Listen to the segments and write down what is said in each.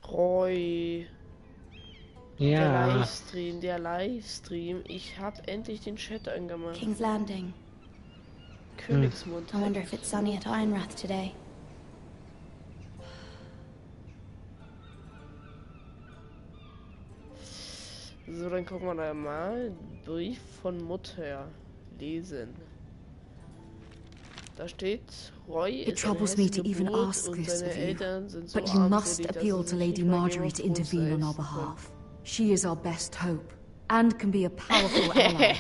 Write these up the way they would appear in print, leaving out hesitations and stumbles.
Roy. Ja. Der Livestream. Ich habe endlich den Chat angemacht. King's Landing. Königsmund. I wonder if it's sunny at Ironrath today. So, dann gucken wir da mal. Brief von Mutter. Lesen. Da steht, Roy It ist eine troubles me to even Geburt ask und this seine of you, Eltern sind so but you must armselig, dass appeal sie to sich Lady nicht mal Marjorie Game to of Thrones intervene on our leisten können. behalf. She is our best hope, and can be a powerful ally,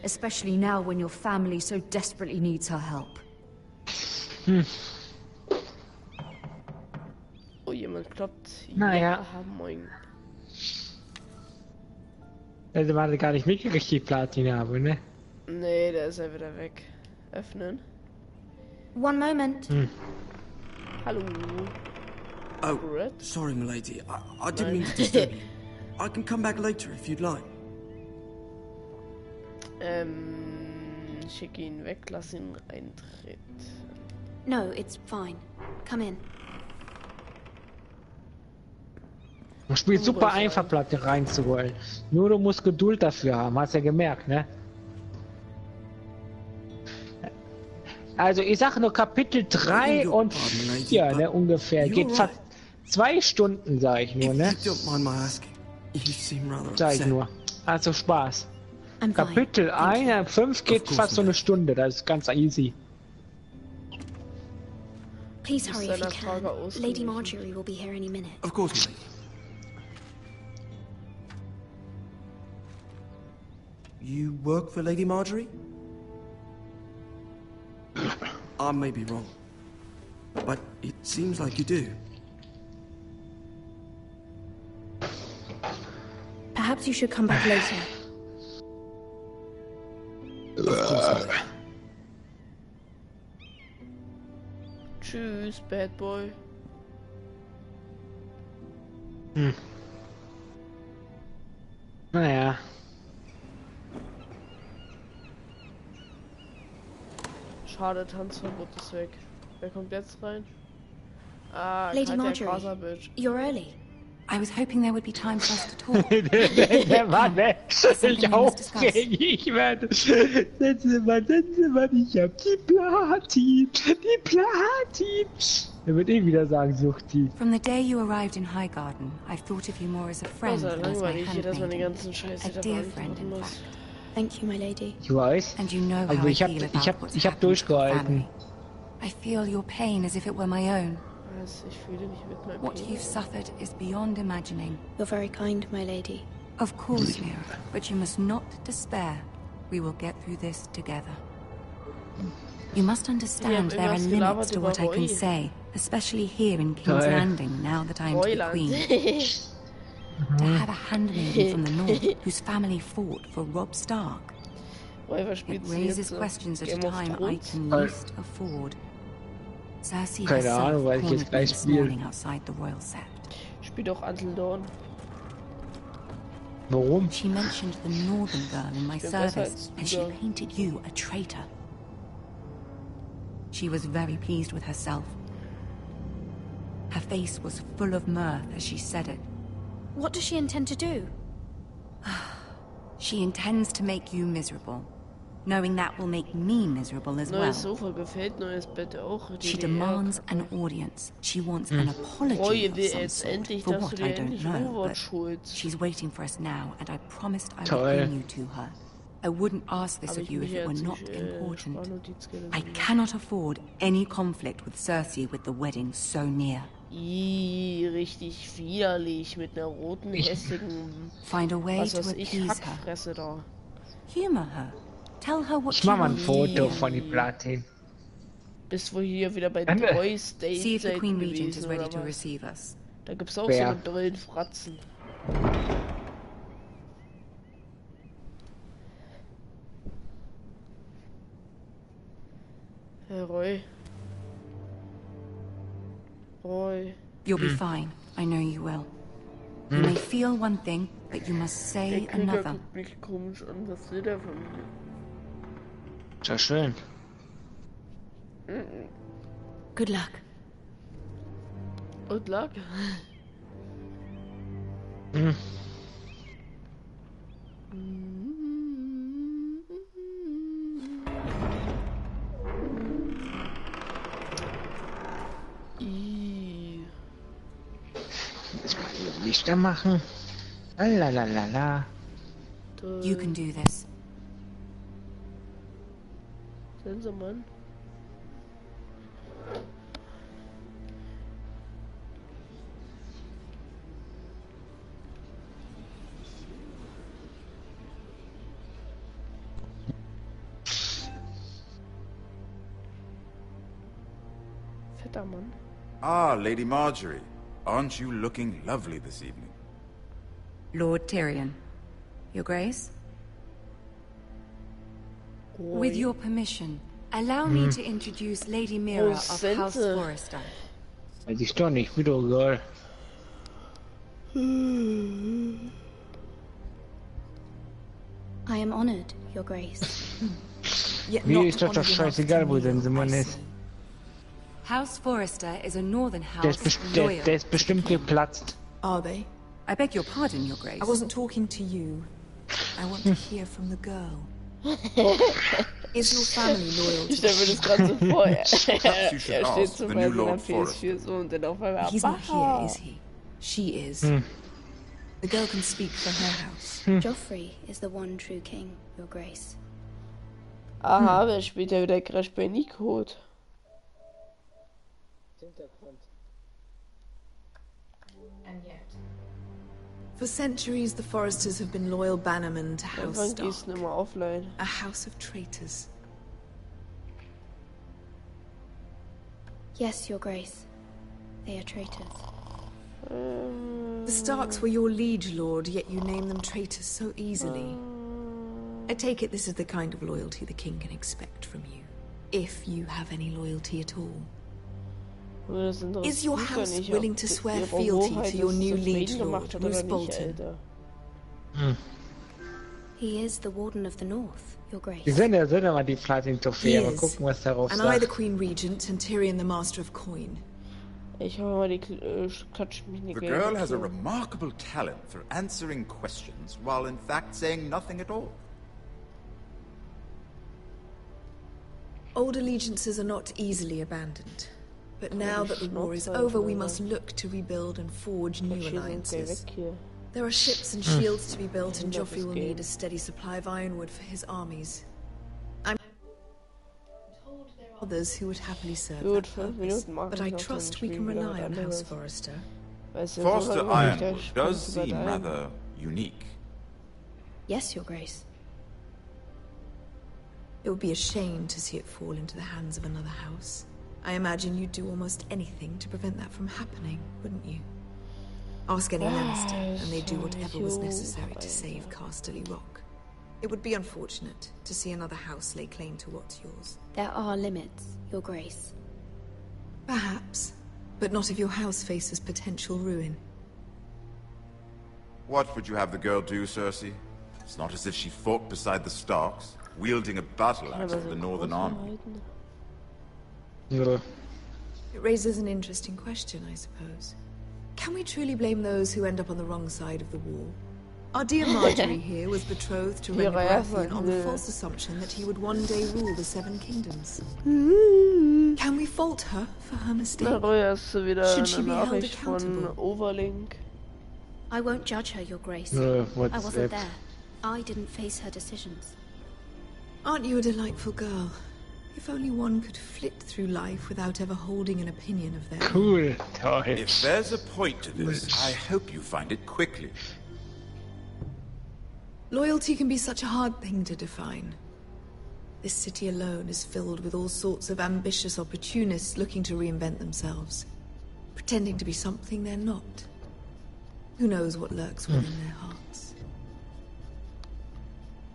especially now when your family so desperately needs her help. Oh, jemand klopft. Naja. Ja, moin. Also war gar nicht mitgekriegt, die Platin habe, ne? Nee, da ist er wieder weg. Öffnen. One moment. Hallo. Oh, Red? sorry, milady. I didn't mean to disturb you. I can come back later if you'd like. Schick ihn weg, lass ihn eintreten. No, it's fine. Come in. Das Spiel ist super einfach, Platte reinzuholen. Nur du musst Geduld dafür haben, hast ja gemerkt, ne? Also ich sage nur Kapitel 3 und 4, ne, ungefähr. Geht fast 2 Stunden, sag ich nur, ne? Sag ich nur. Also Spaß. I'm fine. Kapitel 1, 5 geht fast so eine Stunde, das ist ganz easy. Please hurry if you Seiner Frage can. ausgewichen. Lady Marjorie will be here any minute. Of course, milady. You work for Lady Marjorie? I may be wrong, but it seems like you do. Perhaps you should come back later. Of course, milady. Tschüss, Bad Boy. Naja. Schade, Tanzverbot ist weg. Wer kommt jetzt rein? Ah, Lady Katja Marjorie, Krasavic. you're early. I was hoping there would be time for us to talk. Der war weg. Something Ich we must discuss. aufregen. Ich werde. Setzen Sie mal, ich hab die Platin. Die Platin. Er wird eh wieder sagen, sucht die. From the day you arrived in Highgarden, I've thought of you more as a friend Also than as my langweilig hier, dass man die handmaiden. ganzen Scheiße A da dear friend, beantworten in muss. fact. Thank you, my lady. Ich weiß. And you know Also how I ich hab, feel ich about hab, what's ich hab happened to our durchgehalten. family. I feel your pain as if it were my own. Also, ich fühle mich mit meinem What Penis. you've suffered is beyond imagining. You're very kind, my lady. Of course, Mira, but you must not despair. We will get through this together. You must understand there are irgendwas limits gelabert to über what I can Roy. say, especially here in King's Toll. Landing, now that I am to be Royland. queen. To have a handmaiden from the north whose family fought for Robb Stark. Roy, It raises questions at a Game of time I Thrones? can least afford. Cersei Keine herself Ahnung, weil ich cornered jetzt me gleich this spiele. morning outside the royal sept. Spielt auch Until Dawn. Warum? She mentioned the northern girl in my bin besser service, als and she du. painted you a traitor. She was very pleased with herself. Her face was full of mirth as she said it. What does she intend to do? She intends to make you miserable, knowing that will make me miserable as well. Neues Sofa gefällt, neues Bett auch. She DDR. demands an audience. She wants an Roy apology of will some jetzt sort endlich, for dass du what dir I don't endlich know, but Overwatch holst. she's waiting for us now, and I promised I Toll. would bring you to her. I wouldn't ask this Habe of ich you mir if hier it were jetzt not nicht important. Sparnotiz I generiert. cannot afford any conflict with Cersei with the wedding so near. Ih, richtig widerlich mit einer roten, hässlichen, Find a way was to weiß ich, appease her. Hackfresse da. Humor her. Tell her what Ich you mach mal ein want. Foto von die Platin. Bist wohl hier wieder bei Ende. Roy's See if the Date Queen Regent is gewesen, ready oder to was? receive us. Da gibt's auch Wer? so eine Brillenfratzen. Herr Roy. Roy. You'll be fine. I know you will. You may feel one thing, but you must Der say Krieger another. guckt mich komisch an. Was will der von mir? Ist ja schön. Good luck. Good luck. Hm. Jetzt mal die Lichter machen. Lalalala. You can do this. Sensormann. Fetter Mann. Ah, Lady Marjorie. Aren't you looking lovely this evening? Lord Tyrion. Your Grace? With your permission, allow me to introduce Lady Mira of House Forrester. Weiß ich doch nicht, wie du Girl. I am honored, Your Grace. Yet Mir not ist doch honored scheißegal, wo enough to denn kneel, sie man I ist. see. House Forrester is a northern Der house ist, loyal. der ist bestimmt geplatzt. Are they? I beg your pardon, Your Grace. I wasn't talking to you. I want to hear from the girl. Is your family loyal Ich to stelle mir das gerade so vor. Perhaps you should Er steht ask so the bei new seiner Lord PS4 so und dann auf einmal. He's not here, is he? She is. The girl can speak for her house. Joffrey is the one true king, Your Grace. Aha, wer spielt ja wieder Crash Bandicoot? And yet. For centuries, the Forresters have been loyal bannermen to House Irgendwann Stark, gießen immer offline. a house of traitors. Yes, Your Grace. They are traitors. The Starks were your liege lord, yet you name them traitors so easily. I take it this is the kind of loyalty the king can expect from you, if you have any loyalty at all. Is your house willing to swear fealty to your new liege lord, Roose Bolton? He is the Warden of the North, Your Grace. Wir sind ja mal die Platin-Trophäe, He mal is. gucken, was darauf And I, the sagt. Queen Regent, and Tyrion, the Master of Coin. Ich hoffe mal, die klatscht mich nicht. The girl has a remarkable talent for answering questions while in fact saying nothing at all. Old allegiances are not easily abandoned. But now that the war is over, we must look to rebuild and forge new alliances. There are ships and shields to be built, and Joffrey will need a steady supply of ironwood for his armies. I'm told there are others who would happily serve Gut, that 5 purpose, Minuten machen but wir I noch, trust dann we can spielen wir wieder rely on was House anderes. Forrester. Weißt du, Forster so lange nicht, Ironwood der does springt seem über dein. rather unique. Yes, Your Grace. It would be a shame to see it fall into the hands of another house. I imagine you'd do almost anything to prevent that from happening, wouldn't you? Ask any Lannister, and they'd do whatever was necessary to save Casterly Rock. It would be unfortunate to see another house lay claim to what's yours. There are limits, Your Grace. Perhaps, but not if your house faces potential ruin. What would you have the girl do, Cersei? It's not as if she fought beside the Starks, wielding a battle axe of the Northern Army. Ja. It raises an interesting question, I suppose. Can we truly blame those who end up on the wrong side of the war? Our dear Marjorie here was betrothed to Rhaegar Baratheon on the false assumption that he would one day rule the Seven Kingdoms. Can we fault her for her mistake? Na, hast du wieder Should she eine be held Nachricht von accountable? Overlink. I won't judge her, Your Grace. Nö, I wasn't WhatsApp. there. I didn't face her decisions. Aren't you a delightful girl? If only one could flit through life without ever holding an opinion of their own. Cool, toll. If there's a point to this, I hope you find it quickly. Loyalty can be such a hard thing to define. This city alone is filled with all sorts of ambitious opportunists looking to reinvent themselves, pretending to be something they're not. Who knows what lurks within their hearts?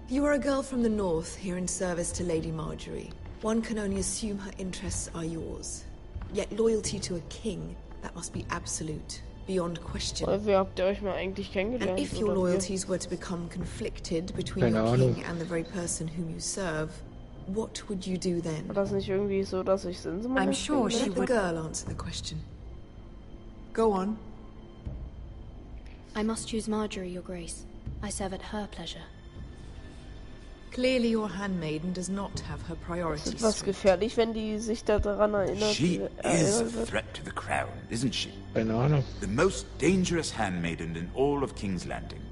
You are a girl from the north, here in service to Lady Marjorie. One can only assume her interests are yours. Yet loyalty to a king, that must be absolute, beyond question. Wie habt ihr euch mal eigentlich And kennengelernt? if your oder wie? loyalties were to become conflicted between Keine your Ahnung. king and the very person whom you serve, what would you do then? War das nicht irgendwie so, dass ich Sensenmann I'm sure she Let the would. girl answer the question. Go on. I must choose Marjorie, Your Grace. I serve at her pleasure. Clearly your handmaiden does not have her Das priorities ist etwas straight. gefährlich, wenn die sich daran erinnert. She is a wird. threat to the crown, isn't she? Keine Ahnung. The most dangerous handmaiden in all of King's Landing.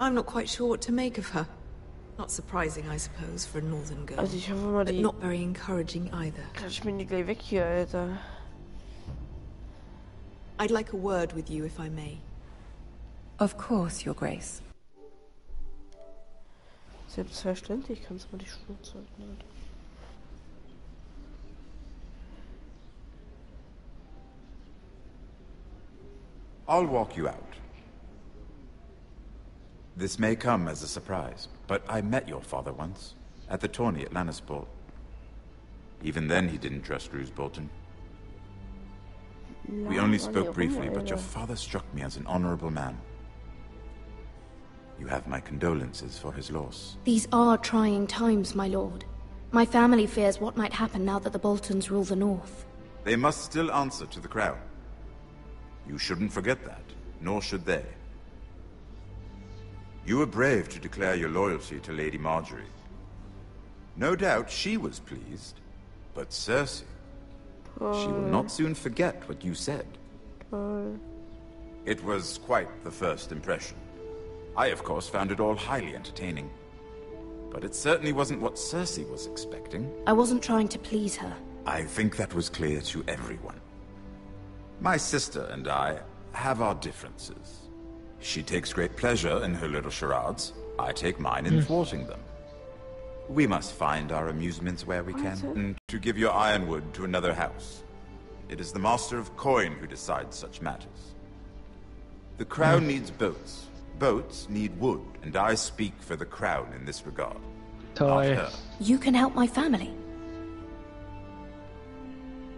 I'm not quite sure what to make of her. Not surprising, I suppose, for a northern girl. Also ich hoffe mal, But die not very encouraging either. ich bin die gleich weg hier, Alter. I'd like a word with you, if I may. Of course, Your Grace. Selbstverständlich kannst du mal die Schnauze halten, Alter. I'll walk you out. This may come as a surprise, but I met your father once, at the tourney at Lannisport. Even then he didn't trust Roose Bolton. We only spoke briefly, but your father struck me as an honorable man. You have my condolences for his loss. These are trying times, my lord. My family fears what might happen now that the Boltons rule the North. They must still answer to the crown. You shouldn't forget that, nor should they. You were brave to declare your loyalty to Lady Marjorie. No doubt she was pleased, but Cersei, she will not soon forget what you said. It was quite the first impression. I, of course, found it all highly entertaining. But it certainly wasn't what Cersei was expecting. I wasn't trying to please her. I think that was clear to everyone. My sister and I have our differences. She takes great pleasure in her little charades. I take mine in thwarting them. We must find our amusements where we can. And to give your ironwood to another house. It is the Master of Coin who decides such matters. The crown needs boats. Boats need wood, and I speak for the crown in this regard. Not Toll. her. You can help my family.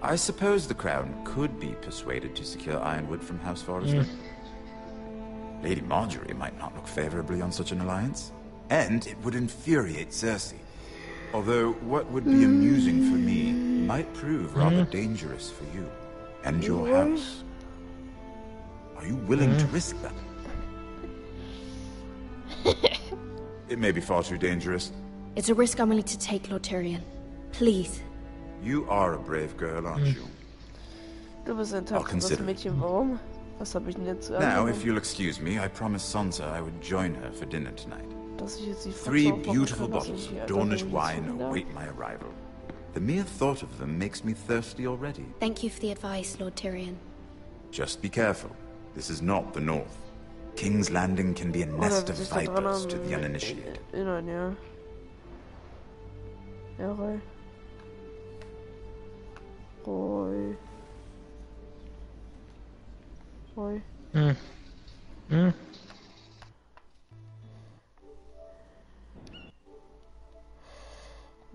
I suppose the crown could be persuaded to secure ironwood from House Forrester. Lady Marjorie might not look favorably on such an alliance, and it would infuriate Cersei. Although what would be amusing for me might prove rather dangerous for you and your house. Are you willing to risk that? It may be far too dangerous. It's a risk I'm willing to take, Lord Tyrion. Please. You are a brave girl, aren't you? Du bist ein I'll tapferes consider it. Mädchen, warum? Was habe ich denn jetzt Now, if you'll excuse me, I promised Sansa I would join her for dinner tonight. dass ich jetzt die 3 Fotze aufmachen beautiful kann, dass bottles ich of hier Dornish einfach wine nur await my arrival. The mere thought of them makes me thirsty already. Thank you for the advice, Lord Tyrion. Just be careful. This is not the North. King's Landing can be a nest of vipers to the uninitiated. Erinnern, ja. Ja, Roy. Roy. Roy.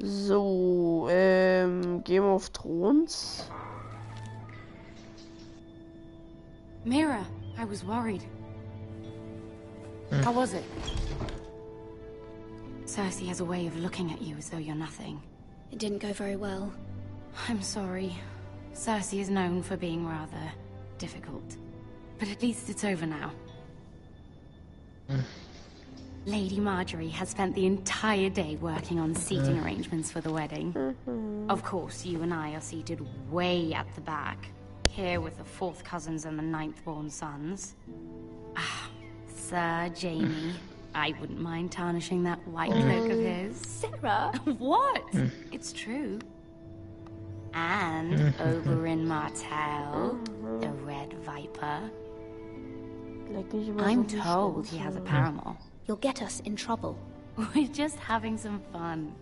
So, Game of Thrones. Mira, I was worried. How was it? Cersei has a way of looking at you as though you're nothing. It didn't go very well. I'm sorry. Cersei is known for being rather difficult. But at least it's over now. Lady Marjorie has spent the entire day working on seating arrangements for the wedding. Of course, you and I are seated way at the back. Here with the 4th cousins and the 9th-born sons. Ah, Sir Jaime. I wouldn't mind tarnishing that white cloak of his. Sarah! What? It's true. And Oberyn Martell, the Red Viper. I'm told he has a paramour. You'll get us in trouble. We're just having some fun.